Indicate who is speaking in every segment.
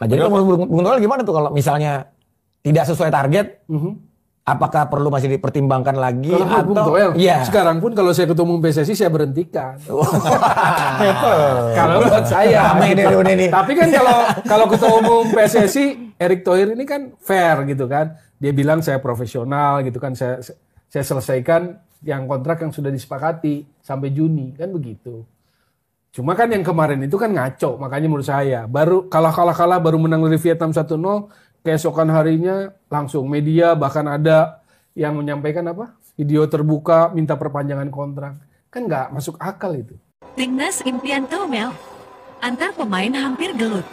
Speaker 1: Nah, jadi Bung Toel gimana tuh kalau misalnya tidak sesuai target? Apakah perlu masih dipertimbangkan lagi
Speaker 2: kalau
Speaker 1: atau
Speaker 2: Bung Toel,
Speaker 1: ya.
Speaker 2: sekarang pun kalau saya ketemu PSSI saya berhentikan. Kalau buat saya. Tapi kan kalau ketua umum PSSI Erick Thohir ini kan fair gitu kan. Dia bilang saya profesional gitu kan. Saya selesaikan yang kontrak yang sudah disepakati sampai Juni kan begitu. Cuma kan yang kemarin itu kan ngaco, makanya menurut saya baru kalah baru menang dari Vietnam 1-0, keesokan harinya langsung media bahkan ada yang menyampaikan apa? Video terbuka minta perpanjangan kontrak. Kan nggak masuk akal itu.
Speaker 3: Timnas impian Tomel, antar pemain hampir gelut.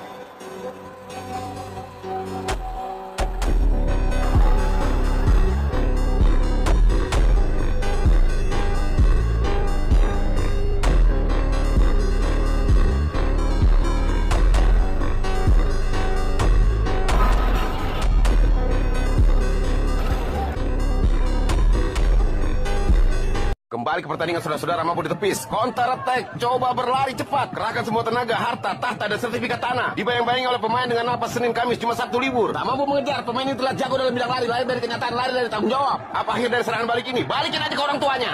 Speaker 4: Kembali ke pertandingan saudara-saudara, mampu ditepis. Counter attack, coba berlari cepat. Kerahkan semua tenaga, harta, tahta, dan sertifikat tanah. Dibayang-bayangi oleh pemain dengan napas Senin Kamis, cuma Sabtu libur. Tak mampu mengejar, pemain ini telah jago dalam bidang lari dari kenyataan, lari dari tanggung jawab. Apa akhir dari serangan balik ini? Balikin aja ke orang tuanya.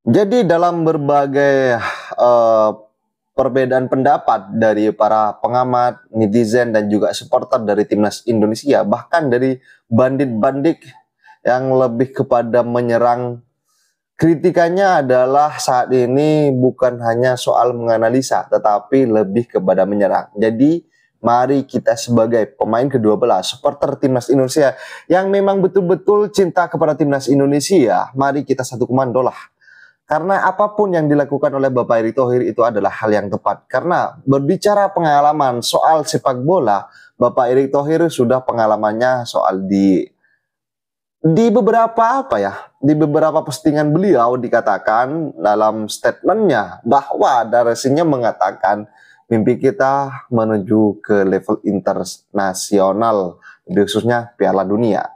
Speaker 5: Jadi dalam berbagai perbedaan pendapat dari para pengamat, netizen, dan juga supporter dari Timnas Indonesia, bahkan dari bandit-bandit yang lebih kepada menyerang. Kritikannya adalah saat ini bukan hanya soal menganalisa, tetapi lebih kepada menyerang. Jadi, mari kita sebagai pemain ke-12, supporter Timnas Indonesia, yang memang betul-betul cinta kepada Timnas Indonesia, mari kita satu komando lah. Karena apapun yang dilakukan oleh Bapak Erick Thohir itu adalah hal yang tepat. Karena berbicara pengalaman soal sepak bola, Bapak Erick Thohir sudah pengalamannya soal di beberapa postingan beliau dikatakan dalam statementnya bahwa narasinya mengatakan mimpi kita menuju ke level internasional, khususnya Piala Dunia.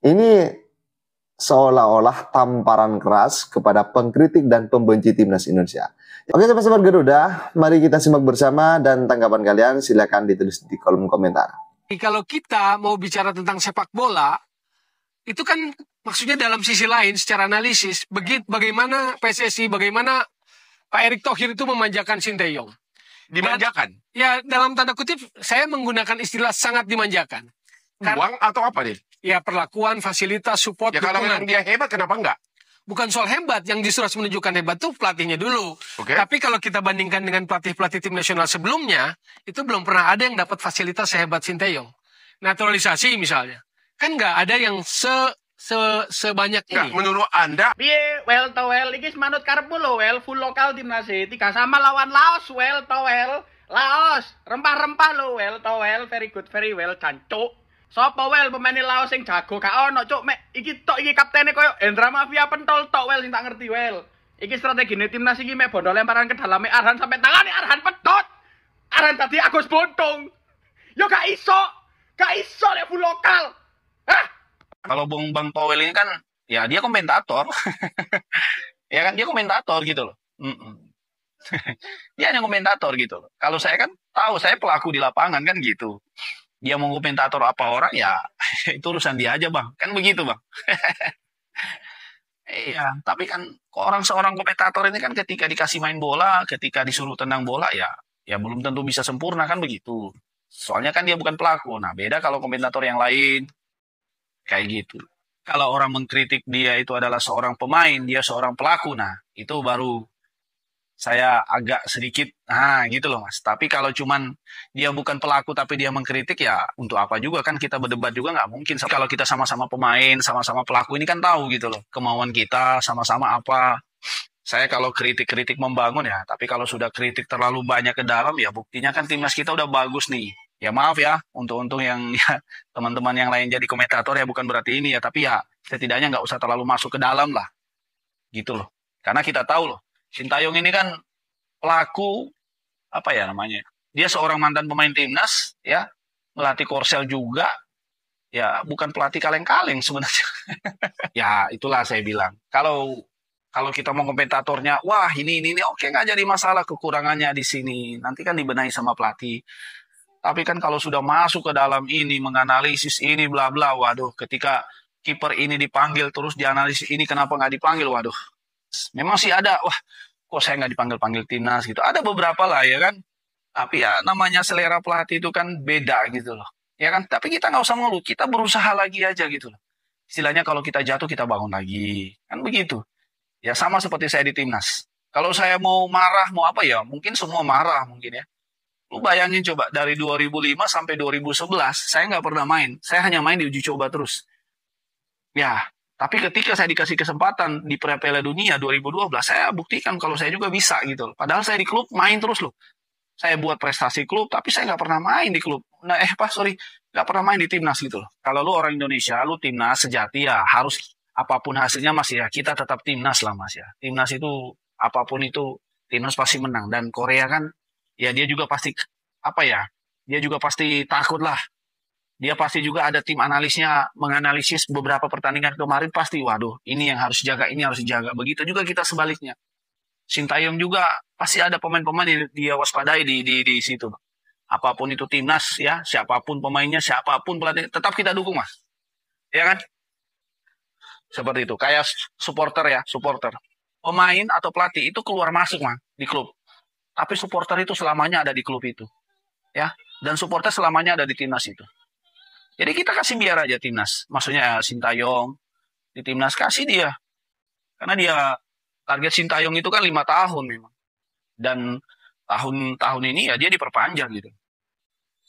Speaker 5: Ini seolah-olah tamparan keras kepada pengkritik dan pembenci Timnas Indonesia. Oke, sahabat Garuda, mari kita simak bersama dan tanggapan kalian silakan ditulis di kolom komentar.
Speaker 2: Kalau kita mau bicara tentang sepak bola, itu kan maksudnya dalam sisi lain secara analisis bagaimana PSSI, bagaimana Pak Erick Thohir itu memanjakan Sinteyong.
Speaker 4: Dimanjakan?
Speaker 2: Ya dalam tanda kutip saya menggunakan istilah sangat dimanjakan.
Speaker 4: Uang atau apa deh?
Speaker 2: Ya perlakuan, fasilitas, support,
Speaker 4: ya kalau memang dia hebat kenapa enggak?
Speaker 2: Bukan soal hebat, yang justru harus menunjukkan hebat tuh pelatihnya dulu. Tapi kalau kita bandingkan dengan pelatih-pelatih tim nasional sebelumnya, itu belum pernah ada yang dapat fasilitas sehebat Sinteyong. Naturalisasi misalnya. Kan nggak ada yang sebanyak ini.
Speaker 4: Menurut Anda?
Speaker 6: Piye, well Toel, iki manut karepmu lho, well full lokal timnas 3 sama lawan Laos, well Toel. Laos, rempah-rempah lho, well Toel, very good, very well, jancuk. Sopo well pemain Laos sing jago, gak ono cuk, mek iki tok iki kaptene koyo Hendra Mafia pentol tok well sing tak ngerti well. Iki strategine timnas iki mek bondo lemparan ke daleme Arhan sampai tangane Arhan pedot. Arhan tadi Agus Bontong. Yo gak iso nek full lokal. Hah?
Speaker 7: Kalau Bang Toel ini kan, ya dia komentator. Ya kan, dia komentator gitu loh. Dia hanya komentator gitu loh. Kalau saya kan tahu, saya pelaku di lapangan kan gitu. Dia mau komentator apa orang, ya itu urusan dia aja Bang. Kan begitu Bang. Iya, tapi kan seorang komentator ini kan ketika dikasih main bola, ketika disuruh tendang bola, ya belum tentu bisa sempurna kan begitu. Soalnya kan dia bukan pelaku. Nah beda kalau komentator yang lain. Kayak gitu. Kalau orang mengkritik dia itu adalah seorang pemain, dia seorang pelaku, nah itu baru saya agak sedikit, gitu loh Mas. Tapi kalau cuman dia bukan pelaku tapi dia mengkritik, ya untuk apa juga kan kita berdebat juga nggak mungkin. Kalau kita sama-sama pemain, sama-sama pelaku ini kan tahu gitu loh, kemauan kita sama-sama apa. Saya kalau kritik-kritik membangun ya, tapi kalau sudah kritik terlalu banyak ke dalam, ya buktinya kan timnas kita udah bagus nih. Ya maaf ya, untuk yang ya, teman-teman yang lain jadi komentator ya bukan berarti ini ya, tapi ya setidaknya nggak usah terlalu masuk ke dalam lah, gitu loh. Karena kita tahu loh, Sintayong ini kan pelaku, apa ya namanya, dia seorang mantan pemain timnas, ya, melatih Korsel juga, ya bukan pelatih kaleng-kaleng sebenarnya. Ya itulah saya bilang, kalau kita mau komentatornya, wah ini oke nggak jadi masalah kekurangannya di sini, nanti kan dibenahi sama pelatih. Tapi kan kalau sudah masuk ke dalam ini, menganalisis ini, bla bla, waduh, ketika kiper ini dipanggil terus dianalisis ini kenapa nggak dipanggil, waduh. Memang sih ada, wah, kok saya nggak dipanggil-panggil timnas gitu. Ada beberapa lah ya kan. Tapi ya namanya selera pelatih itu kan beda gitu loh. Ya kan, tapi kita nggak usah ngeluh, kita berusaha lagi aja gitu loh. Istilahnya kalau kita jatuh kita bangun lagi, kan begitu. Ya sama seperti saya di timnas. Kalau saya mau marah, mau apa ya, mungkin semua marah mungkin ya. Lu bayangin coba, dari 2005 sampai 2011, saya nggak pernah main. Saya hanya main di uji coba terus. Ya, tapi ketika saya dikasih kesempatan di Piala Dunia 2012, saya buktikan kalau saya juga bisa gitu loh. Padahal saya di klub main terus loh. Saya buat prestasi klub, tapi saya nggak pernah main di klub. Nah, nggak pernah main di timnas gitu loh. Kalau lu orang Indonesia, lu timnas sejati ya harus apapun hasilnya mas ya, kita tetap timnas lah mas ya. Timnas itu, apapun itu, timnas pasti menang. Dan Korea kan, ya dia juga pasti dia juga pasti takut lah. Dia pasti juga ada tim analisnya menganalisis beberapa pertandingan kemarin, pasti waduh ini yang harus jaga, ini harus dijaga. Begitu juga kita sebaliknya. Sintayong juga pasti ada pemain-pemain yang dia waspadai di situ. Apapun itu timnas ya, siapapun pemainnya, siapapun pelatih, tetap kita dukung mas. Ya kan? Seperti itu. Kayak supporter. Pemain atau pelatih itu keluar masuk mas di klub. Tapi supporter itu selamanya ada di klub itu. Ya, dan supporter selamanya ada di timnas itu. Jadi kita kasih biar aja timnas. Maksudnya Sintayong di timnas kasih dia. Karena dia target Sintayong itu kan 5 tahun memang. Dan tahun ini ya dia diperpanjang gitu.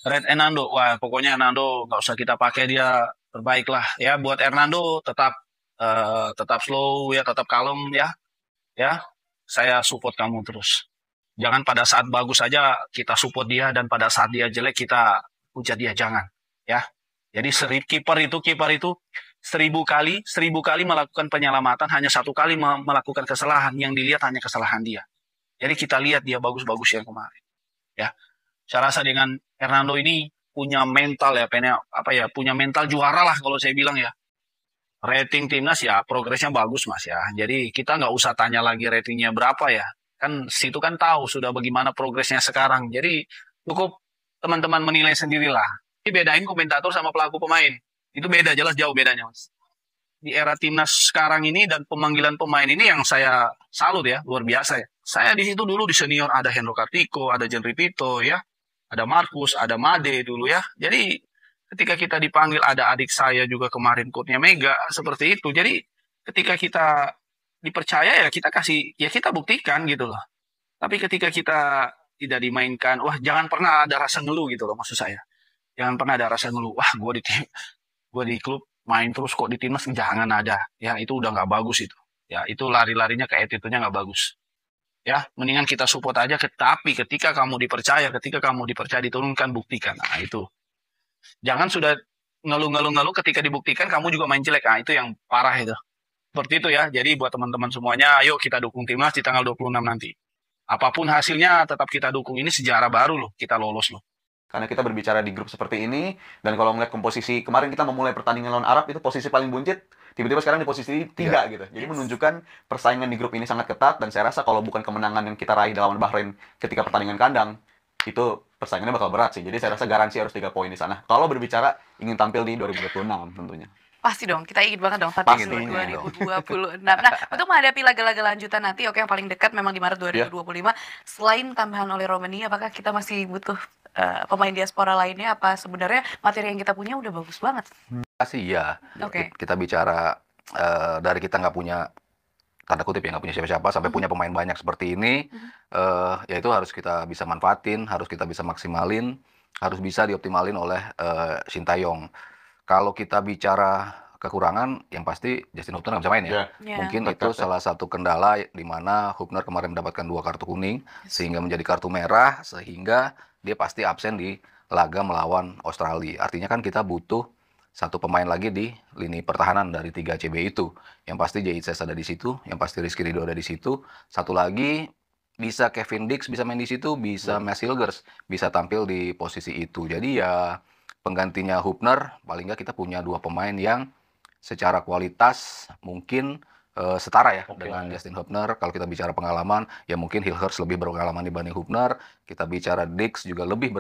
Speaker 7: Red Hernando, wah pokoknya Hernando nggak usah kita pakai, dia terbaik lah. Ya buat Hernando tetap slow ya, tetap kalem ya. Ya, saya support kamu terus. Jangan pada saat bagus saja kita support dia dan pada saat dia jelek kita hujat dia, jangan ya. Jadi kiper itu 1000 kali melakukan penyelamatan, hanya 1 kali melakukan kesalahan, yang dilihat hanya kesalahan dia. Jadi kita lihat dia bagus-bagus yang kemarin. Ya. Saya rasa dengan Hernando ini punya mental ya, punya mental juara lah kalau saya bilang ya. Rating timnas ya progresnya bagus mas ya. Jadi kita nggak usah tanya lagi ratingnya berapa ya. Kan situ kan tahu sudah bagaimana progresnya sekarang. Jadi cukup teman-teman menilai sendirilah. Ini bedain komentator sama pelaku pemain. Itu beda, jelas jauh bedanya mas. Di era timnas sekarang ini dan pemanggilan pemain ini yang saya salut ya, luar biasa ya. Saya di situ dulu di senior ada Hendro Kartiko, ada Jenry Pito ya, ada Markus, ada Made dulu ya. Jadi ketika kita dipanggil, ada adik saya juga kemarin coachnya Mega, seperti itu. Jadi ketika kita dipercaya ya kita kasih, ya kita buktikan gitu loh. Tapi ketika kita tidak dimainkan, wah jangan pernah ada rasa ngeluh gitu loh maksud saya. Jangan pernah ada rasa ngeluh, wah gue di klub main terus kok di timnas, jangan ada. Ya itu udah nggak bagus itu. Ya itu lari-larinya ke attitude-nya nggak bagus. Ya mendingan kita support aja, tapi ketika kamu dipercaya diturunkan, buktikan. Nah itu. Jangan sudah ngeluh ketika dibuktikan kamu juga main jelek. Nah itu yang parah itu. Seperti itu ya. Jadi buat teman-teman semuanya, ayo kita dukung timnas di tanggal 26 nanti. Apapun hasilnya tetap kita dukung. Ini sejarah baru loh, kita lolos loh.
Speaker 8: Karena kita berbicara di grup seperti ini, dan kalau melihat komposisi, kemarin kita memulai pertandingan lawan Arab, itu posisi paling buncit, tiba-tiba sekarang di posisi 3 gitu. Jadi menunjukkan persaingan di grup ini sangat ketat, dan saya rasa kalau bukan kemenangan yang kita raih lawan Bahrain ketika pertandingan kandang, itu persaingannya bakal berat sih. Jadi saya rasa garansi harus 3 poin di sana. Kalau berbicara ingin tampil di 2026 tentunya.
Speaker 9: Pasti dong, kita ingin banget dong tampil di 2026. Nah, untuk menghadapi laga-laga lanjutan nanti, oke yang paling dekat memang di Maret 2025. Selain tambahan oleh Romania, apakah kita masih butuh pemain diaspora lainnya? Apa sebenarnya materi yang kita punya udah bagus banget?
Speaker 10: Pasti ya.
Speaker 9: Oke.
Speaker 10: Kita bicara dari kita nggak punya, tanda kutip ya, nggak punya siapa-siapa, sampai punya pemain banyak seperti ini, ya itu harus kita bisa manfaatin, harus kita bisa maksimalin, harus bisa dioptimalin oleh Sintayong. Kalau kita bicara kekurangan, yang pasti Justin Hubner nggak bisa main ya. Mungkin itu salah satu kendala di mana Hubner kemarin mendapatkan 2 kartu kuning, sehingga menjadi kartu merah, sehingga dia pasti absen di laga melawan Australia. Artinya kan kita butuh 1 pemain lagi di lini pertahanan dari 3 CB itu. Yang pasti Jaitzes ada di situ, yang pasti Rizky Ridho ada di situ. 1 lagi bisa Kevin Dix bisa main di situ, bisa Mads Hilgers bisa tampil di posisi itu. Jadi ya penggantinya Hubner, paling nggak kita punya 2 pemain yang secara kualitas mungkin setara ya dengan Justin Hubner. Kalau kita bicara pengalaman, ya mungkin Hilhurst lebih berpengalaman dibanding Hubner. Kita bicara Dix juga lebih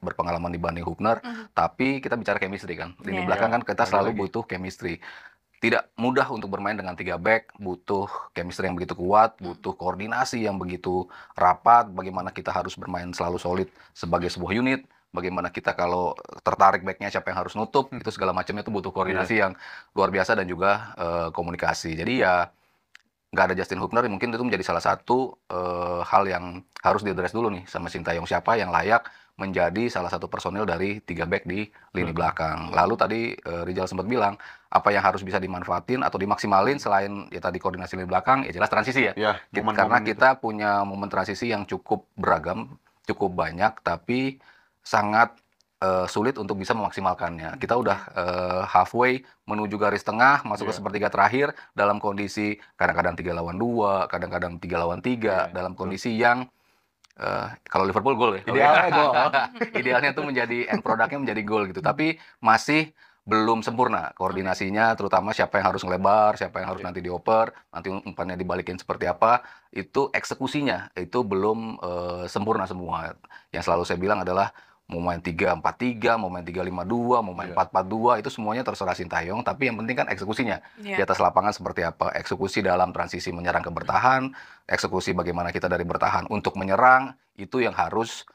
Speaker 10: berpengalaman dibanding Hubner. Tapi kita bicara chemistry kan. Lini belakang kan kita selalu butuh chemistry. Tidak mudah untuk bermain dengan 3 back, butuh chemistry yang begitu kuat, butuh koordinasi yang begitu rapat, bagaimana kita harus bermain selalu solid sebagai sebuah unit, bagaimana kita kalau tertarik backnya siapa yang harus nutup, itu segala macamnya itu butuh koordinasi yang luar biasa dan juga komunikasi. Jadi ya nggak ada Justin Hubner, mungkin itu menjadi salah satu hal yang harus diadres dulu nih sama Sintayong, siapa yang layak menjadi salah satu personil dari 3 back di lini belakang. Lalu tadi Rizal sempat bilang apa yang harus bisa dimanfaatin atau dimaksimalin selain ya tadi koordinasi lini belakang, ya jelas transisi ya. Karena kita punya momen transisi yang cukup beragam, cukup banyak, tapi sangat sulit untuk bisa memaksimalkannya. Kita udah halfway menuju garis tengah, masuk ke sepertiga terakhir dalam kondisi kadang-kadang 3 lawan 2, kadang-kadang 3 lawan 3, dalam kondisi yang kalau Liverpool gol ya.
Speaker 8: Idealnya gol.
Speaker 10: Idealnya tuh menjadi end produknya menjadi gol gitu. Tapi masih belum sempurna koordinasinya, terutama siapa yang harus ngelebar, siapa yang harus nanti dioper, nanti umpannya dibalikin seperti apa, itu eksekusinya itu belum sempurna semua. Yang selalu saya bilang adalah mau main 3-4-3, mau main 3-5-2, mau main 4-4-2, itu semuanya terserah Sintayong, tapi yang penting kan eksekusinya. Di atas lapangan seperti apa, eksekusi dalam transisi menyerang ke bertahan, eksekusi bagaimana kita dari bertahan untuk menyerang, itu yang harus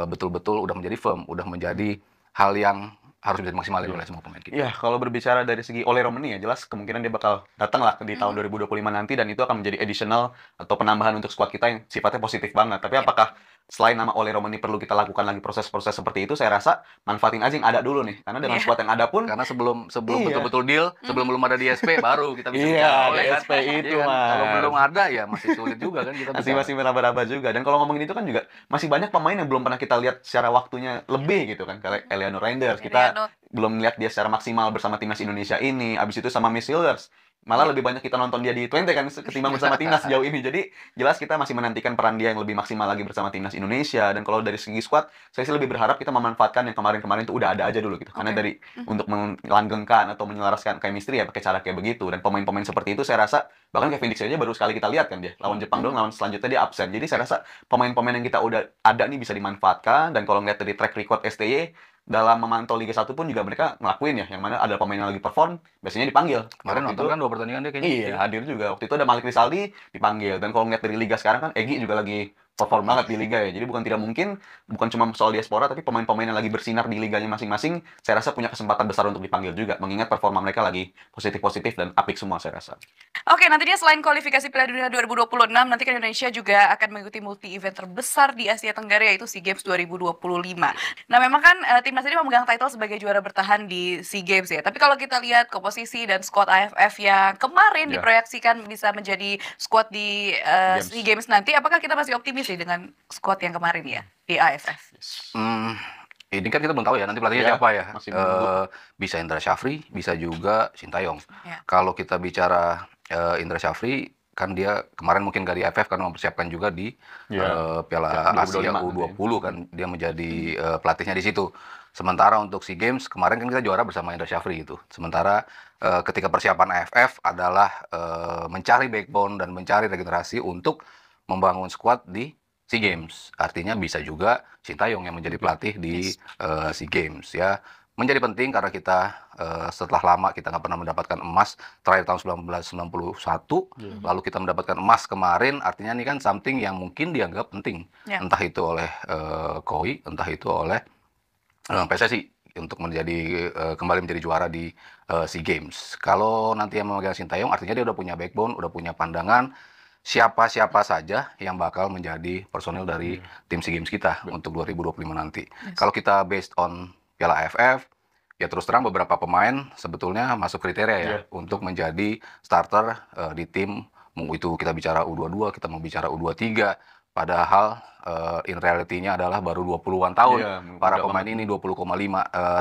Speaker 10: betul-betul udah menjadi firm, udah menjadi hal yang harus bisa dimaksimalin oleh semua pemain kita.
Speaker 8: Iya, kalau berbicara dari segi Ole Romani ya jelas kemungkinan dia bakal datang lah di tahun 2025 nanti, dan itu akan menjadi additional atau penambahan untuk skuad kita yang sifatnya positif banget. Tapi apakah selain nama Ole Romani perlu kita lakukan lagi proses-proses seperti itu? Saya rasa manfaatin aja yang ada dulu nih. Karena dengan skuad yang ada pun,
Speaker 10: karena sebelum betul-betul deal, sebelum belum ada DSP baru kita bisa
Speaker 8: DSP itu
Speaker 10: kan? Kalau belum ada ya masih sulit juga kan kita
Speaker 8: masih meraba-raba juga. Dan kalau ngomongin itu kan juga masih banyak pemain yang belum pernah kita lihat secara waktunya lebih gitu kan. Kayak Eleanor Reinders, kita belum lihat dia secara maksimal bersama timnas Indonesia ini. Abis itu sama Miss Hilders, malah lebih banyak kita nonton dia di Twente kan ketimbang bersama timnas sejauh ini. Jadi jelas kita masih menantikan peran dia yang lebih maksimal lagi bersama timnas Indonesia. Dan kalau dari segi squad, saya sih lebih berharap kita memanfaatkan yang kemarin-kemarin itu udah ada aja dulu gitu. Karena dari untuk melanggengkan atau menyelaraskan chemistry ya pakai cara kayak begitu. Dan pemain-pemain seperti itu saya rasa, bahkan Kevin Dix aja baru sekali kita lihat kan dia lawan Jepang dong, lawan selanjutnya dia absen. Jadi saya rasa pemain-pemain yang kita udah ada nih bisa dimanfaatkan. Dan kalau ngeliat dari track record STY dalam memantau Liga 1 pun juga mereka ngelakuin ya, yang mana ada pemain yang lagi perform biasanya dipanggil.
Speaker 10: Kemarin nonton kan 2 pertandingan dia kayaknya.
Speaker 8: Iya, hadir juga. Waktu itu ada Malik Rizaldi dipanggil. Dan kalau ngeliat dari Liga sekarang kan Egy juga lagi perform banget di Liga ya. Jadi bukan tidak mungkin, bukan cuma soal diaspora, tapi pemain-pemain yang lagi bersinar di liganya masing-masing, saya rasa punya kesempatan besar untuk dipanggil juga. Mengingat performa mereka lagi positif-positif dan apik semua saya rasa.
Speaker 9: Oke, nantinya selain kualifikasi Piala Dunia 2026, nanti kan Indonesia juga akan mengikuti multi-event terbesar di Asia Tenggara, yaitu SEA Games 2025. Nah, memang kan timnas ini memegang title sebagai juara bertahan di SEA Games ya. Tapi kalau kita lihat komposisi dan squad AFF yang kemarin diproyeksikan bisa menjadi squad di SEA Games nanti, apakah kita masih optimis sih dengan squad yang kemarin ya di AFF?
Speaker 10: Ini kan kita belum tahu ya nanti pelatihnya siapa ya. Bisa Indra Syafri, bisa juga Sintayong. Kalau kita bicara Indra Syafri, kan dia kemarin mungkin gak di AFF karena mempersiapkan juga di Piala Asia U20 kan, dia menjadi pelatihnya di situ. Sementara untuk SEA Games kemarin kan kita juara bersama Indra Syafri gitu. Sementara ketika persiapan AFF adalah mencari backbone dan mencari regenerasi untuk membangun squad di SEA Games. Artinya bisa juga Sintayong yang menjadi pelatih di SEA Games ya. Menjadi penting karena kita setelah lama kita nggak pernah mendapatkan emas, terakhir tahun 1991, lalu kita mendapatkan emas kemarin, artinya ini kan something yang mungkin dianggap penting. Entah itu oleh KOI, entah itu oleh PSSI untuk menjadi kembali menjadi juara di SEA Games. Kalau nanti yang memegang Sintayong, artinya dia udah punya backbone, udah punya pandangan siapa-siapa saja yang bakal menjadi personil dari tim SEA Games kita untuk 2025 nanti. Kalau kita based on Piala AFF, ya terus terang beberapa pemain sebetulnya masuk kriteria ya untuk menjadi starter di tim. Mau itu kita bicara U22, kita mau bicara U23. Padahal in reality-nya adalah baru 20-an tahun. Para pemain ini 20,5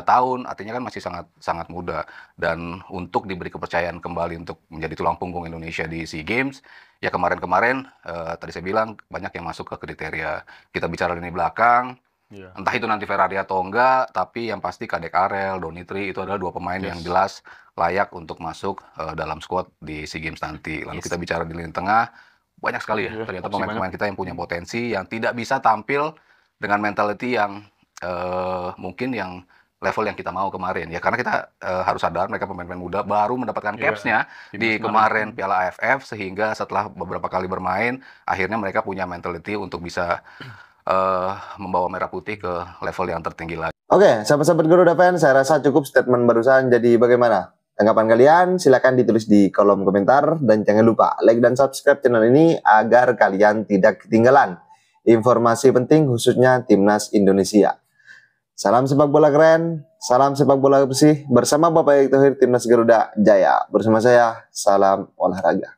Speaker 10: tahun, artinya kan masih sangat muda. Dan untuk diberi kepercayaan kembali untuk menjadi tulang punggung Indonesia di SEA Games, ya kemarin-kemarin tadi saya bilang banyak yang masuk ke kriteria. Kita bicara lini belakang, Entah itu nanti Ferrari atau enggak, tapi yang pasti Kadek Arel, Donitri itu adalah 2 pemain yang jelas layak untuk masuk dalam squad di SEA Games nanti. Lalu kita bicara di lini tengah, banyak sekali ya ternyata pemain-pemain kita yang punya potensi, yang tidak bisa tampil dengan mentality yang mungkin yang level yang kita mau kemarin ya, karena kita harus sadar mereka pemain-pemain muda baru mendapatkan caps-nya di kemarin Piala AFF, sehingga setelah beberapa kali bermain akhirnya mereka punya mentality untuk bisa membawa merah putih ke level yang tertinggi lagi.
Speaker 5: Oke, sahabat-sahabat Garuda Fans, saya rasa cukup statement barusan. Jadi bagaimana tanggapan kalian? Silahkan ditulis di kolom komentar, dan jangan lupa like dan subscribe channel ini agar kalian tidak ketinggalan informasi penting khususnya Timnas Indonesia. Salam sepak bola keren, salam sepak bola bersih bersama Bapak Erick Thohir, Timnas Garuda Jaya. Bersama saya, salam olahraga.